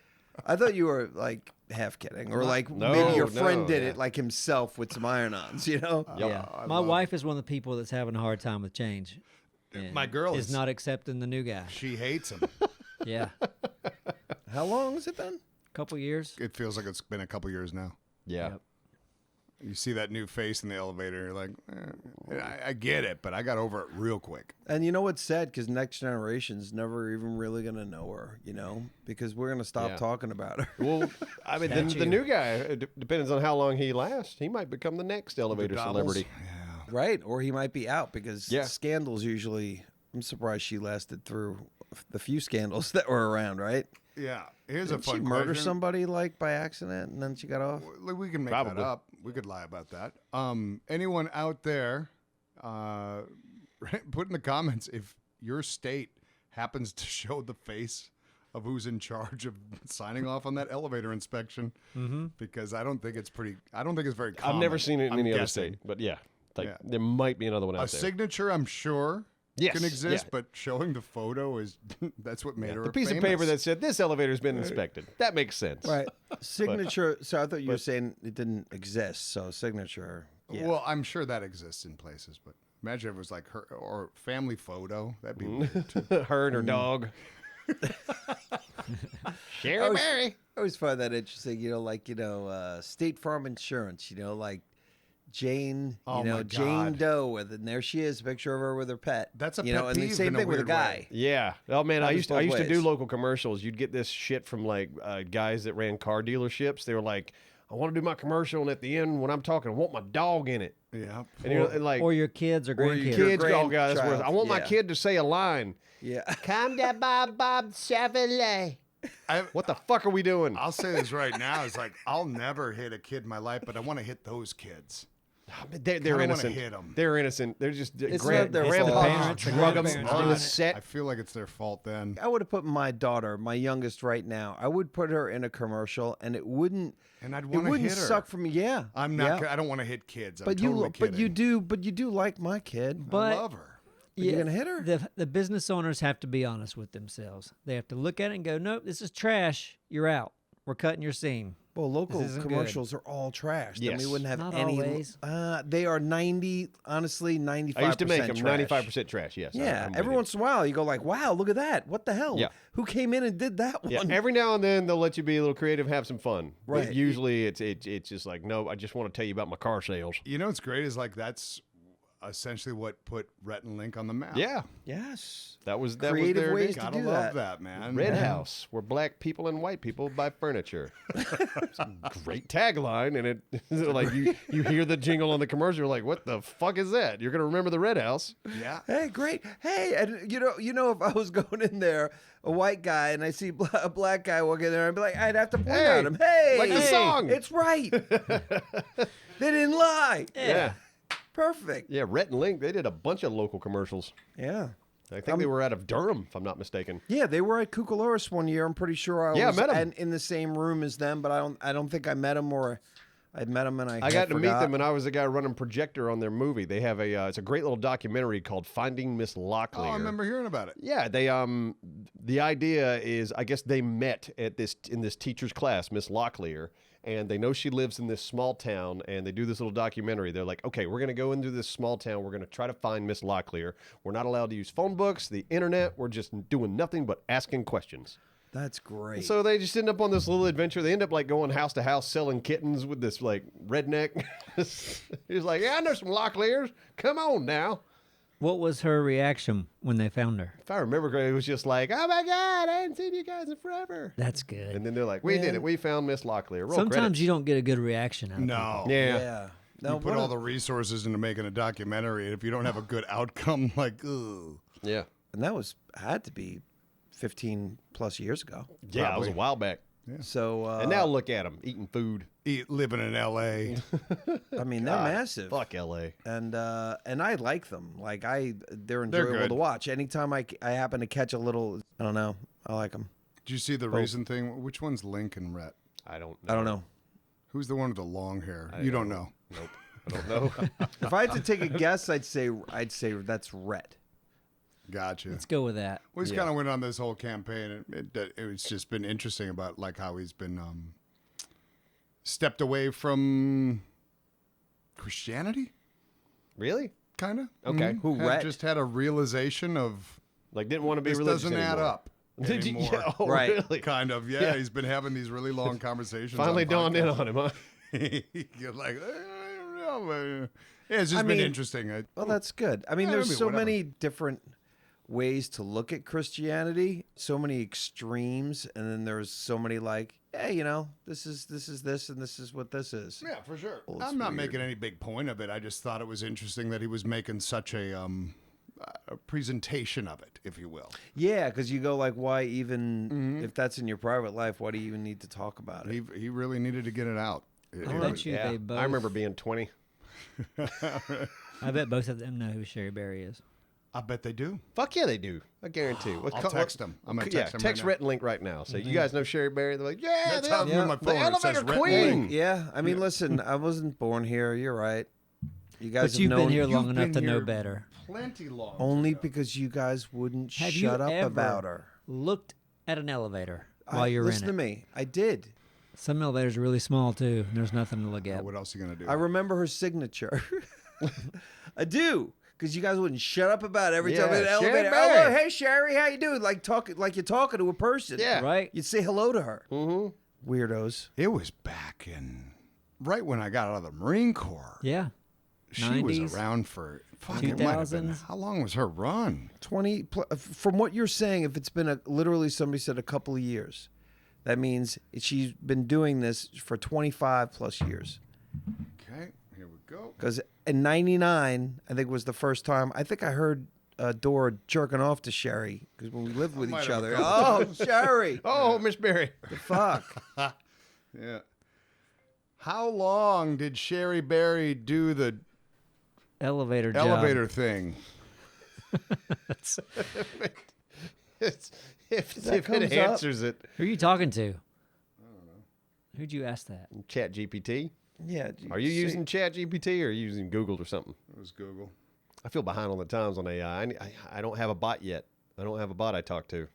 I thought you were like half kidding, or like No, maybe your no, friend did yeah. it like himself with some iron-ons. You know? Yeah. I My love- wife is one of the people that's having a hard time with change. My and girl is is- not accepting the new guy. She hates him. Yeah. How long has it been? Couple years. It feels like it's been a couple years now. Yeah. Yep. You see that new face in the elevator, you're like, I get it, but I got over it real quick. And you know what's sad? Because next generation's never even really gonna know her. You know, because we're gonna stop Yeah. talking about her. Well, I mean, the new guy, it depends on how long he lasts. He might become the next elevator Gobbles. celebrity. Yeah. Right, or he might be out because Yeah. scandals usually. I'm surprised she lasted through the few scandals that were around. Right? Yeah. Here's Didn't a fun she murder question. somebody like by accident and then she got off? We can make Probably. that up. We could lie about that. Anyone out there, put in the comments if your state happens to show the face of who's in charge of signing off on that elevator inspection, because I don't think it's very common. I've never seen it in I'm any other guessing. state, but yeah, like Yeah. there might be another one out A there. signature, I'm sure, Yes, can exist, yeah. but showing the photo is that's what made her The piece of paper that said this elevator's been inspected. That makes sense. Right. Signature. So I thought you were saying it didn't exist. So signature. Yeah. Well, I'm sure that exists in places, but imagine if it was like her or family photo. That'd be weird too. Her and her dog. Sherry Berry. I always find that interesting. You know, State Farm Insurance. You know, like Jane. Oh, you know, my Jane God. Doe and there she is, a picture of her with her pet. That's a you know, pet and the peeve same in a thing with a weird guy. way. Yeah. Oh man, I Happens used to both do ways. local commercials. You'd get this shit from like guys that ran car dealerships. They were like, I want to do my commercial, and at the end when I'm talking, I want my dog in it. Yeah. And you're like, Or your kids or Or your grandkids. kids, your oh god, that's worse. grandchild, I want my yeah. kid to say a line. Yeah. Come to Bob Chevrolet. I, What the fuck are we doing? I'll say this right now. It's like I'll never hit a kid in my life, but I want to hit those kids. They're I don't wanna innocent. hit 'em. They're innocent. They're just It's grand, not their It's the fault. parents, the drug 'em grandparents on doing the it. set. I feel like it's their fault then. I would have put my daughter, my youngest right now, I would put her in a commercial and it wouldn't And I'd it want to wouldn't hit her. suck for me. Yeah. I'm not. Yeah. I don't want to hit kids. I'm But totally kidding. but you do like my kid. But I love her. But you're gonna hit her? The business owners have to be honest with themselves. They have to look at it and go, nope, this is trash. You're out. We're cutting your scene. Well, local This isn't good. commercials are all trash. Then we Yes. wouldn't have Not any. always. They are 95%. I used to make them trash. 95% trash. Yes. Yeah, I'm with every you. once in a while you go like, "Wow, look at that! What the hell? Yeah. Who came in and did that Yeah, one?" every now and then they'll let you be a little creative, have some fun. But Right. usually it's just like, no, I just want to tell you about my car sales. You know what's great is like that's essentially what put Rhett and Link on the map. Yeah, Yes, that was Creative their ways big- to Gotta do love that. man. Red Yeah. House, where black people and white people buy furniture. It's a great tagline, and it like you hear the jingle on the commercial, you're like, what the fuck is that? You're gonna remember the Red House. Yeah. Hey, great. Hey, and you know, if I was going in there, a white guy, and I see a black guy walking in there, I'd be like, I'd have to point Hey, at him. Hey, like the song. It's right. They didn't lie. Yeah. Perfect. Yeah, Rhett and Link, they did a bunch of local commercials. Yeah. I think they were out of Durham, if I'm not mistaken. Yeah, they were at Kukaloris one year. I'm pretty sure I Yeah, I was met 'em. and in the same room as them, but I don't think I met them or I met them and I I got to meet forgot. them, and I was the guy running projector on their movie. They have it's a great little documentary called Finding Miss Locklear. Oh, I remember hearing about it. Yeah, they the idea is I guess they met at in this teacher's class, Miss Locklear, and they know she lives in this small town, and they do this little documentary. They're like, okay, we're gonna go into this small town. We're gonna try to find Miss Locklear. We're not allowed to use phone books, the internet. We're just doing nothing but asking questions. That's great. So they just end up on this little adventure. They end up like going house to house selling kittens with this like redneck. He's like, yeah, I know some Locklears. Come on now. What was her reaction when they found her? If I remember correctly, it was just like, oh my God, I hadn't seen you guys in forever. That's good. And then they're like, we did it. We found Miss Locklear. Roll Sometimes credits. you don't get a good reaction out of people. No. Yeah. yeah. You No, put all the resources into making a documentary, and if you don't have a good outcome, like, ugh. Yeah. and that had to be 15 plus years ago. Yeah, it was a while back. So And now look at them eating food. Living in L.A. I mean, they're massive. Fuck L.A. And I like them. Like they're enjoyable good. to watch. Anytime I happen to catch a little, I don't know, I like them. Did you see the recent thing? Which one's Link and Rhett? I don't know. I don't know. Who's the one with the long hair? You don't know. Nope. I don't know. If I had to take a guess, I'd say that's Rhett. Gotcha. Let's go with that. Well, he's kind of went on this whole campaign. It's just been interesting about like how he's been stepped away from Christianity, Really? kind of. Okay. Who, Rhett? Just had a realization of Like, didn't want to be this religious doesn't add anymore. up Did you? anymore. Yeah, oh, Right. really? Kind of, yeah, Yeah. He's been having these really long conversations. Finally on dawned in podcasts. on him, huh? You're like, I don't know. Man. Yeah, it's just been mean, interesting. Well, that's good. I mean, Yeah, I there's mean, so whatever. many different ways to look at Christianity, so many extremes, and then there's so many like, hey, you know, this is this, and this is what this is. Yeah, for sure. Well, it's I'm not weird. making any big point of it. I just thought it was interesting that he was making such a presentation of it, if you will. Yeah, because you go like, why even if that's in your private life, why do you even need to talk about it? He really needed to get it out. I bet you Yeah. they both. I remember being 20. I bet both of them know who Sherry Berry is. I bet they do. Fuck yeah, they do. I guarantee. I'll text them. I'm gonna text them right text now. Rhett and Link right now. Say, you guys know Sherry Berry? They're like, yeah, That's the, how I'm doing my the phone. It says elevator Rhett and queen. Link. Yeah, I mean, listen, I wasn't born here. You're right. You guys But you've have been known here long You've enough been to know here better. Plenty long. only because you guys wouldn't Have shut you up ever about her. looked at an elevator while you're Listen in to it? me. I did. Some elevators are really small too. And there's nothing to look at. What else are you gonna do? I remember her signature. I do. Because you guys wouldn't shut up about it every time Yeah, in the Sherry elevator. Berry. Oh, hey, Sherry, how you doing? Like you're talking to a person. Yeah. Right? You'd say hello to her. Mm-hmm. Weirdos. It was back in right when I got out of the Marine Corps. Yeah. She was 90s, around for fucking it might have been. 2000s. How long was her run? 20 from what you're saying, if it's been literally somebody said a couple of years, that means she's been doing this for 25 plus years. Okay, here we go. Because in 99, I think was the first time, I think I heard Dora jerking off to Sherry because when we lived with might each have other. a couple Oh, Sherry. Oh, Miss Berry. The fuck? Yeah. How long did Sherry Berry do the Elevator job. elevator thing? If That it comes up. answers it, Who are you talking to? I don't know. Who'd you ask that? Chat GPT. Yeah. Are you using Chat GPT or are you using Google or something? It was Google. I feel behind on the times on AI. I don't have a bot yet. I don't have a bot I talk to.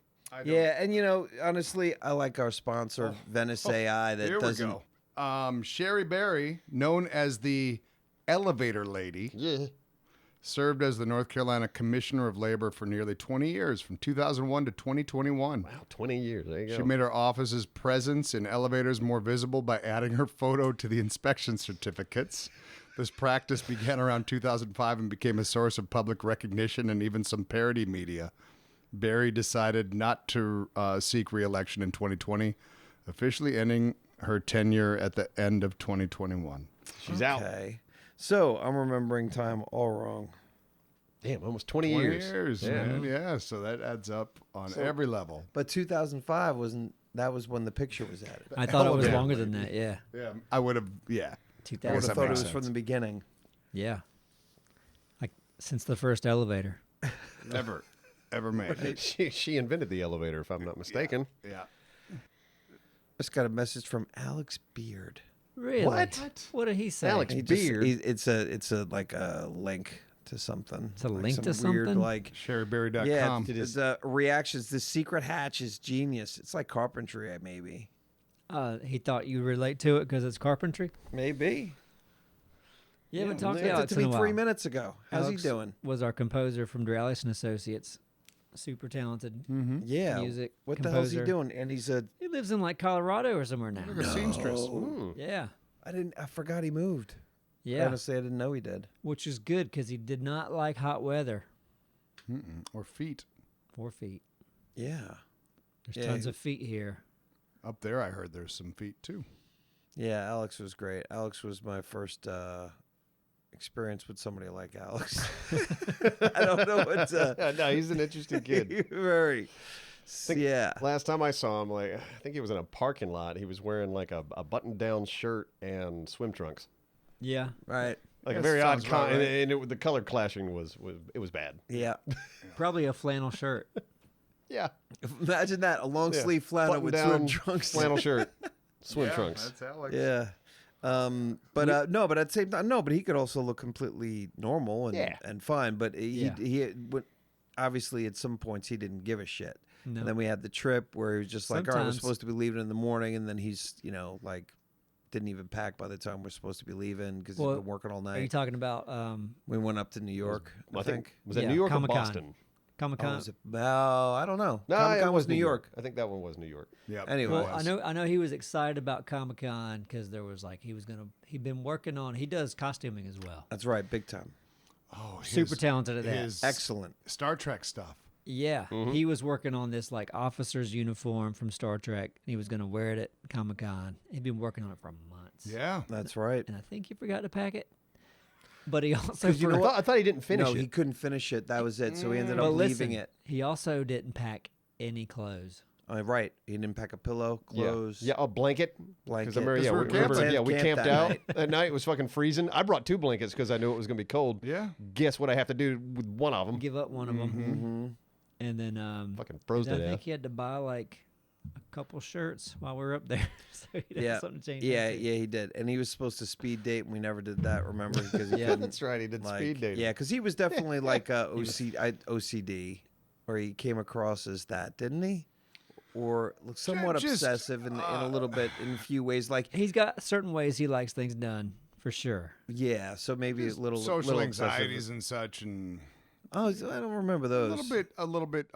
Yeah, and honestly, I like our sponsor, Venice AI. That Here doesn't. we go. Sherry Berry, known as the Elevator Lady, Yeah. served as the North Carolina Commissioner of Labor for nearly 20 years, from 2001 to 2021. Wow, 20 years. There you go. She made her office's presence in elevators more visible by adding her photo to the inspection certificates. This practice began around 2005 and became a source of public recognition and even some parody media. Berry decided not to seek re-election in 2020, officially ending her tenure at the end of 2021. She's out. Okay. So I'm remembering time all wrong. Damn, almost 20 20 years. years, man. Yeah, so that adds up on every level. But 2005 wasn't. That was when the picture was added. I thought it was Elevator longer than that. Yeah. Yeah, I would have, yeah. I would 2000. have that thought it makes was from sense. the beginning. Yeah. Like since the first elevator. Ever made. She invented the elevator, if I'm not mistaken. Yeah. Just got a message from Alex Beard. Really? What did he say? Alex He just- Beard? it's a like a link to something. It's a like link some to weird, something? Like SherryBerry.com. yeah, the reactions. The secret hatch is genius. It's like carpentry, maybe. He thought you relate to it because it's carpentry. Maybe. Yeah, but talk to Sent it Alex to in a me while. 3 minutes ago. How's Alex he doing? Was our composer from Dralis and Associates. Super talented Yeah. music What the hell's he composer. doing? And he's a. He lives in like Colorado or somewhere now. Like a seamstress. Yeah. I forgot he moved. Yeah. Honestly, I didn't know he did. Which is good because he did not like hot weather. Or feet. 4 feet. Yeah. There's Yeah, tons of feet here. Up there, I heard there's some feet too. Yeah, Alex was great. Alex was my first experience with somebody like Alex. I don't know what to... No, he's an interesting kid. Very. Yeah. Last time I saw him, I think he was in a parking lot. He was wearing like a button-down shirt and swim trunks. Yeah. Right. Like Yeah, a very odd, sounds about right. and the color clashing was bad. Yeah. Probably a flannel shirt. Yeah, Imagine that, a long Yeah. sleeve flannel with swim Button-down trunks. flannel shirt, swim trunks. That's Alex. Yeah. But at the same time, but he could also look completely normal and Yeah. and fine. But Yeah. he obviously at some points he didn't give a shit. No. And then we had the trip where he was just like, all right, we're Sometimes- supposed to be leaving in the morning, and then he's like didn't even pack by the time we're supposed to be leaving because Well, he's been working all Are you night. talking about We went up to New York, I think. was that Yeah, New York Comic-Con. or Boston? Comic Oh, Con? was it? I don't know. No, Comic-Con it was New York. I think that one was New York. Yep. Anyway. Well, I know he was excited about Comic Con because there was like he'd been working on. He does costuming as well. That's right, big time. Oh, Super talented at that. his Excellent. Star Trek stuff. Yeah, he was working on this like officer's uniform from Star Trek. And he was going to wear it at Comic Con. He'd been working on it for months. Yeah. That's right. And I think he forgot to pack it. But he also you know I thought he didn't finish no, it. he couldn't finish it. That was it. So he ended up but leaving listen, it. he also didn't pack any clothes. Right. He didn't pack a pillow, clothes. Yeah, a blanket. 'Cause Blanket. I remember, That's yeah, where we, we camped. remember, yeah, we Camped camped that out night. that night. It was fucking freezing. I brought 2 blankets because I knew it was going to be cold. Yeah. Guess what I have to do with one of them? Give up one of them. Mm-hmm. And then Fucking froze I to think death. he had to buy like a couple shirts while we were up there. So he'd have Yeah. something to change Yeah, into. yeah, he did. And he was supposed to speed date, and we never did that, remember? Because he Yeah, couldn't, That's right. He did like, speed dating. Yeah, because he was definitely like OCD, or he came across as that, didn't he? Or somewhat Just, obsessive in a little bit, in a few ways. Like, He's got certain ways he likes things done, for sure. yeah, so maybe a little Social little anxieties obsessive. and such, and Oh, I don't remember a those. little bit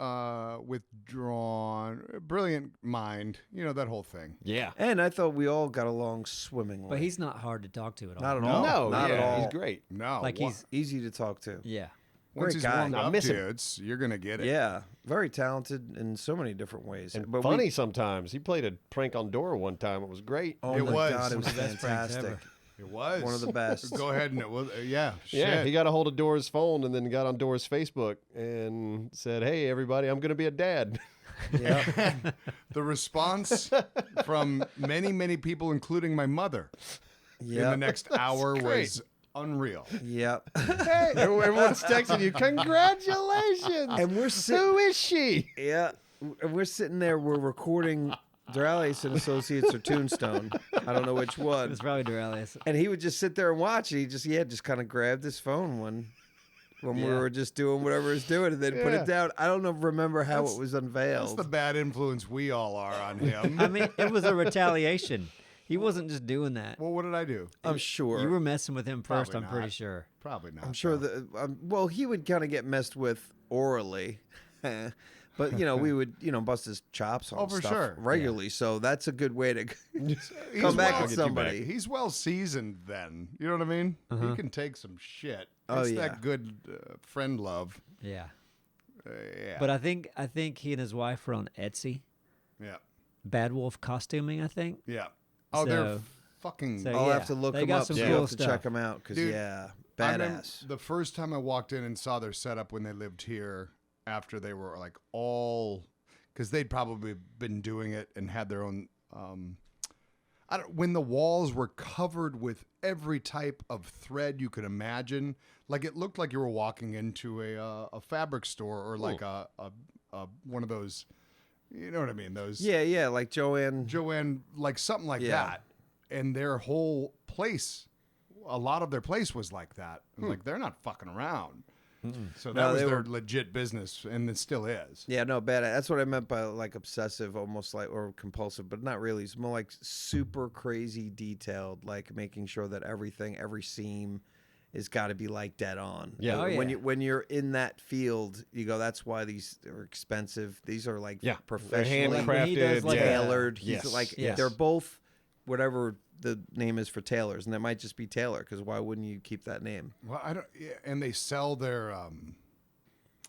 withdrawn. Brilliant mind. You know, that whole thing. Yeah. And I thought we all got along swimmingly. But he's not hard to talk to at all. not at No. all. No, not yeah, at all. he's great. No. Like he's Easy to talk to. yeah. once great he's guy. warmed I up miss to him. you, you're gonna get it. Yeah, very talented in so many different ways. And But funny sometimes. He played a prank on Dora one time. It was great. Oh It my was. god, it was One of the best pranks fantastic. ever. It was One of the best. Go ahead and it was. Yeah. Yeah, Shit. he got a hold of Dora's phone and then got on Dora's Facebook and said, "Hey, everybody, I'm going to be a dad." Yeah. The response from many people, including my mother, in the next hour was unreal. Yep. Hey, everyone's texting you. Congratulations. And we're Who is she? Yeah, and we're sitting there. We're recording Duralius and Associates or Tombstone. I don't know which one. It's probably Duralius. And he would just sit there and watch. And he just kind of grabbed his phone when we were just doing whatever he's doing, and then put it down. I don't remember how it was unveiled. That's the bad influence we all are on him. I mean, it was a retaliation. He wasn't just doing that. Well, what did I do? I'm sure. You were messing with him first, Probably I'm pretty not. sure. Probably not. I'm sure though. that. Well, he would kind of get messed with orally. But, we would, bust his chops on for stuff sure. regularly. So that's a good way to He's come back well- at somebody. He's well seasoned then. You know what I mean? He can take some shit. Oh, It's yeah. that good friend love. Yeah. Yeah. But I think he and his wife were on Etsy. yeah. Bad Wolf Costuming, I think. Yeah. Oh, they're So- fucking... so- I'll yeah, have to look they them got up some so cool I'll have to stuff. check them out because, Dude, yeah, I remember badass. the first time I walked in and saw their setup when they lived here after they were like all... Because they'd probably been doing it and had their own... when the walls were covered with every type of thread you could imagine, like it looked like you were walking into a fabric store or like a one of those, you know what I mean? Those Yeah, like Joanne. Joanne, like something like Yeah. that. And their whole place, a lot of their place was like that. Like they're not fucking around. So that No, was they their were- legit business, and it still is. Yeah, no, bad. That's what I meant by like obsessive, almost like, or compulsive, but not really. It's more like super crazy detailed, like making sure that everything, every seam, is got to be like dead on. Yeah. Oh, When yeah. you're in that field, you go. That's why these are expensive. These are like Yeah. professionally They're When he does, handcrafted. like, yeah. tailored. Yes. He's like Yes. they're both whatever the name is for tailors, and that might just be Taylor because why wouldn't you keep that name? Well, I don't. Yeah, and they sell their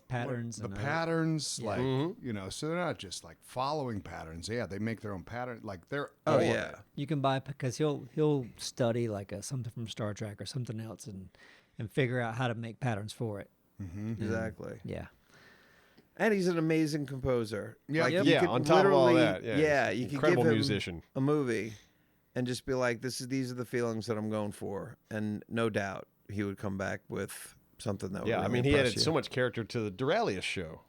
Patterns. the and patterns, Yeah. like Mm-hmm. so they're not just like following patterns. Yeah, they make their own pattern. Like they're Oh all of yeah. it. You can buy because he'll study like something from Star Trek or something else and figure out how to make patterns for it. Exactly. Yeah. And he's an amazing composer. Yeah. Like, Yep. you Yeah, could on top of all literally- that, yeah, you he's could incredible give him musician. a movie and just be like, these are the feelings that I'm going for, and no doubt he would come back with something that would Yeah, I really mean, he impress added you. so much character to the Duralius show.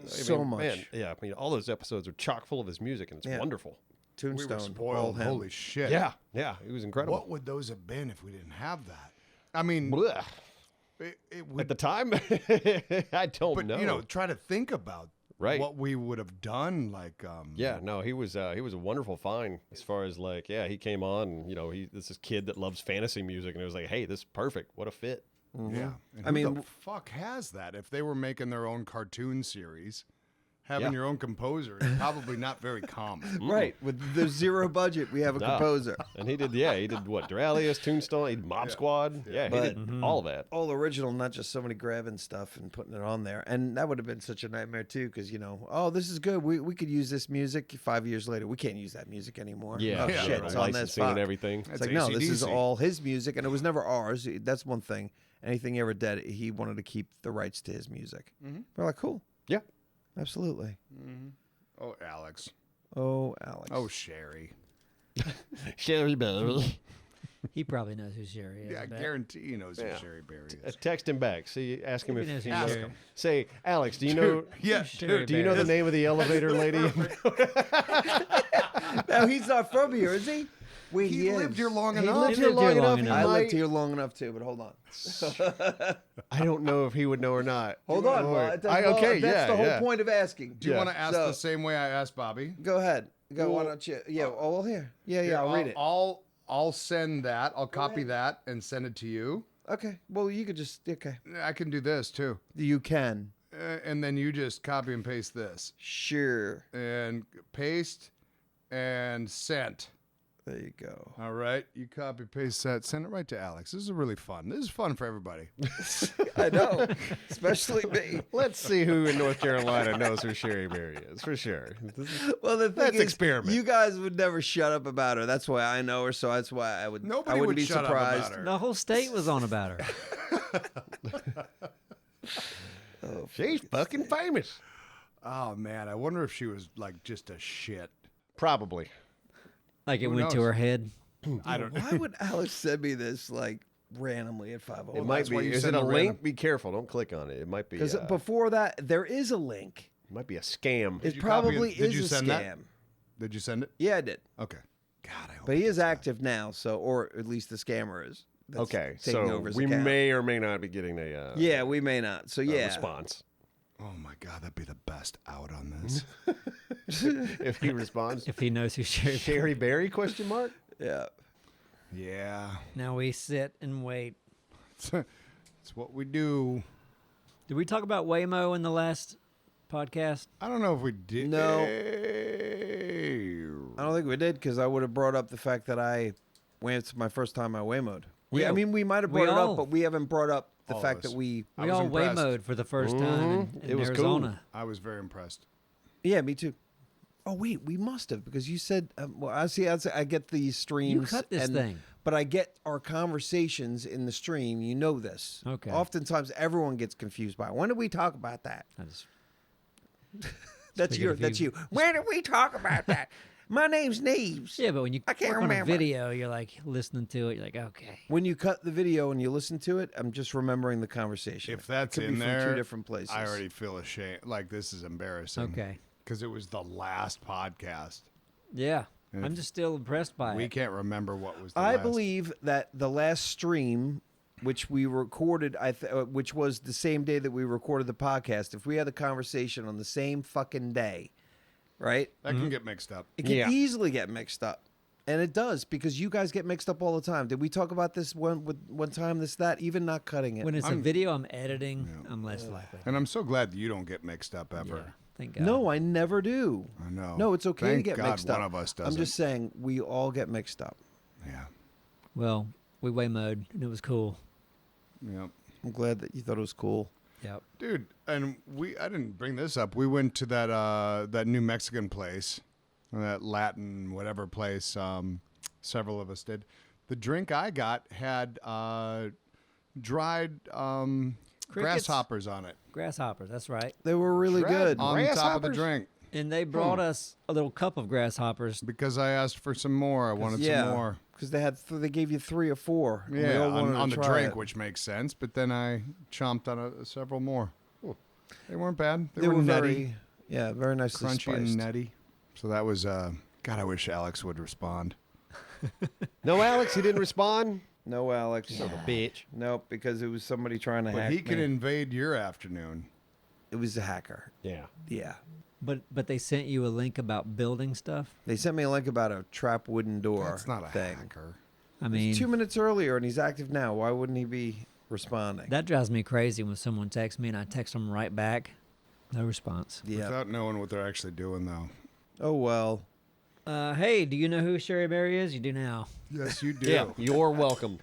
So much. Man, yeah, I mean, all those episodes are chock full of his music, and it's Yeah. wonderful. We were Tombstone, all spoiled. him. Holy shit. Yeah, yeah, it was incredible. What would those have been if we didn't have that? I mean, Blech. it would. At the time, I don't but know. try to think about Right. what we would have done. Like, Yeah, no, he was a wonderful find as far as like, yeah, he came on, and, this kid that loves fantasy music, and it was like, hey, this is perfect. What a fit. yeah. And I who mean, the fuck has that? If they were making their own cartoon series, having Yeah. your own composer is probably not very common. Right, with the zero budget, we have a No. composer. And he did what? Duralius, Tombstone, he did Mob Squad. Yeah, he But- did all of that. All original, not just somebody grabbing stuff and putting it on there. And that would have been such a nightmare too, because oh, this is good. We could use this music 5 years later. We can't use that music anymore. Yeah, oh, yeah, shit, right. it's on this. licensing and Fuck. everything. It's That's like, no, this is AC/DC. all his music, and it was never ours. That's one thing. Anything he ever did, he wanted to keep the rights to his music. We're like, cool, Yeah. absolutely. Oh, Alex. Oh, Alex. Oh, Sherry. Sherry Berry. He probably knows who Sherry is. Yeah, I I bet. guarantee he knows Yeah. who Sherry Berry is. Text him back. See, ask him He if knows he who knows. Sherry is. Say, Alex, do you know? Yeah, Sherry Do you know the name of the elevator lady? No, he's not from here, is he? Wait, He is. lived here long He enough. lived Lived here here long long enough. enough. I He lived might- here long enough too, but hold on. I don't know if he would know or not. Hold on. Wait. Well, Okay, that's yeah, the whole yeah. point of asking. Do you Yeah. want to ask So- the same way I asked Bobby? Go ahead. Go. Why Well, don't you? Yeah. Oh, well, here. Yeah. I'll read it. I'll send that. I'll copy that and send it to you. Okay. Well, you could just. Okay. I can do this too. You can. And then you just copy and paste this. Sure. And paste and sent. There you go. All right. You copy, paste that, send it right to Alex. This is really fun. This is fun for everybody. I know, especially me. Let's see who in North Carolina knows who Sherry Berry is for sure. Well, the thing Let's is, experiment. you guys would never shut up about her. That's why I know her. So that's why I would. Nobody I wouldn't would be shut up about surprised. her. The whole state was on about her. She's fucking famous. Oh, man. I wonder if she was like just a shit. Probably. Like it Who went to knows? her head. I don't. Why would Alex send me this like randomly at 5:00? It might that's why be. you Is send it a the link? random- Be careful. Don't click on it. It might be. Because before that, there is a link. It might be a scam. It you copy probably it? Did is you a send scam. that? Did you send it? Yeah, I did. Okay. God, I hope. But he is active now, so or at least the scammer is. That's Okay, taking so over his we account. may or may not be getting a Yeah, we may not. So yeah, response Oh my God, that'd be the best out on this. if he responds. If he knows who Sherry. Sherry Berry? Question mark. yeah. Yeah, Now we sit and wait. it's what we do. Did we talk about Waymo in the last podcast? I don't know if we did. No. I don't think we did because I would have brought up the fact that it's my first time I Waymo'd. Yeah, I mean, we might have we brought it all- up, but we haven't brought up the All of fact us. that we. I We was all impressed. Waymo'd for the first time in It was cool. Arizona. I was very impressed. Yeah, me too. Oh wait, we must have because you said. Well, I see. I get the streams. cut this thing. but I get our conversations in the stream. You know this. Okay. Oftentimes, everyone gets confused by when did we talk about that? I just, That's Speaking of That's you. you. When did we talk about that? My name's Neebs. yeah, but when you I can't work on a remember. video, you're like listening to it. You're like, okay. When you cut the video and you listen to it, I'm just remembering the conversation. If that's Could in be there, from two different places. I already feel ashamed. Like this is embarrassing. Okay. Because it was the last podcast. Yeah. And I'm just still impressed by We it. can't remember what was the I last. believe that the last stream, which we recorded, which was the same day that we recorded the podcast, if we had the conversation on the same fucking day, right? That can get mixed up. It can Yeah. easily get mixed up. And it does because you guys get mixed up all the time. Did we talk about this one time, that, even not cutting it? When it's a video I'm editing, I'm less likely. And I'm so glad that you don't get mixed up ever. Yeah. Thank God. No, I never do. I know. No, it's okay to Thank get God mixed up. one of us I'm doesn't. just saying we all get mixed up. Yeah. Well, we Waymo'd and it was cool. Yep. I'm glad that you thought it was cool. Yep. Dude, and I didn't bring this up. We went to that new Mexican place, that Latin whatever place. Several of us did. The drink I got had dried grasshoppers on it Grasshoppers, that's right. They were really good. on top of the Grasshoppers? drink. And they brought us a little cup of grasshoppers. Because I asked for some more. I wanted some more. because they gave you 3 or 4. and we Yeah, all wanted on to the try drink, it. which makes sense. But then I chomped on several more. They weren't bad. They were were nutty, very nicely crunchy, spiced. and nutty. So that was. God, I wish Alex would respond. No, Alex, he didn't respond. No, Alex. Son of a bitch. Nope, because it was somebody trying to But hack he could me. invade your afternoon. It was a hacker. Yeah. Yeah. But they sent you a link about building stuff. They sent me a link about a trap wooden door That's not a thing. hacker. I mean, 2 minutes earlier, and he's active now. Why wouldn't he be responding? that drives me crazy when someone texts me and I text them right back. No response. Yeah. Without knowing what they're actually doing, though. Oh, well. Hey, do you know who Sherry Berry is? You do now. Yes, you do. Yeah. You're welcome.